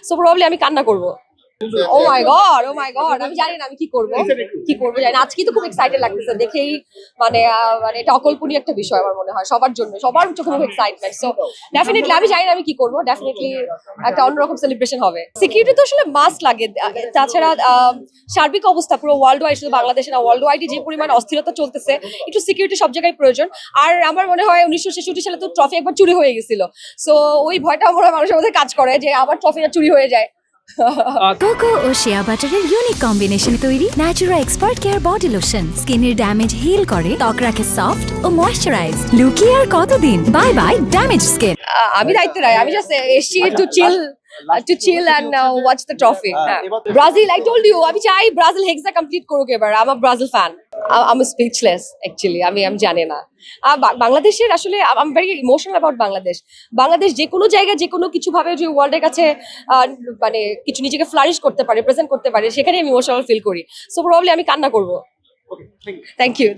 So probably আমি কান্না করবো। ও মাই গড আমি জানি না আমি কি করবো জানি না। আজকেই তো খুব এক্সাইটেড লাগতেছে দেখেই, মানে মানে এটা অকল্পনীয় একটা বিষয় আমার মনে হয় সবার জন্য, সবার চোখে মুখে এক্সাইটমেন্ট। সো ডেফিনেটলি আমি জানি না আমি কি করবো, ডেফিনেটলি একটা অন্যরকম সেলিব্রেশন হবে। সিকিউরিটি তো আসলে মাস্ট লাগে, তাছাড়া সার্বিক অবস্থা পুরো ওয়ার্ল্ড ওয়াইড, শুধু বাংলাদেশে না ওয়ার্ল্ড ওয়াইডে যে পরিমাণ অস্থিরতা চলতেছে, একটু সিকিউরিটি সব জায়গায় প্রয়োজন। আর আমার মনে হয় 1966 সালে তো ট্রফি একবার চুরি হয়ে গেছিল, সো ওই ভয়টা আমার মানুষের মধ্যে কাজ করে যে আবার ট্রফিটা চুরি হয়ে যায়। কোকো ও শিয়া বাটারের ইউনিক কম্বিনেশনে তৈরি Natura expert care body lotion স্কিনের ড্যামেজ হিল করে, ত্বক রাখে সফট ও ময়েশ্চারাইজ। লুকিয়ে আর কতদিন, বাই বাই ড্যামেজ স্কিন। আমি দায়িত্ব নাই, আমি জাস্ট এসছি to chill and watch the trophy. Brazil, I told you, আমি চাই ব্রাজিল হেক্সা কমপ্লিট করুক এবার। I am a Brazil fan. আমি স্পিচলেস অ্যাকচুয়ালি, আমি জানি না। বাংলাদেশের আসলে I am very emotional about Bangladesh যে কোনো জায়গায় যে কোনো কিছু ভাবে যে ওয়ার্ল্ডের কাছে মানে কিছু নিজেকে ফ্লারিশ করতে পারে, প্রেজেন্ট করতে পারে, সেখানে আমি ইমোশনাল ফিল করি। সো প্রবাবলি আমি কান্না করবো। Thank you.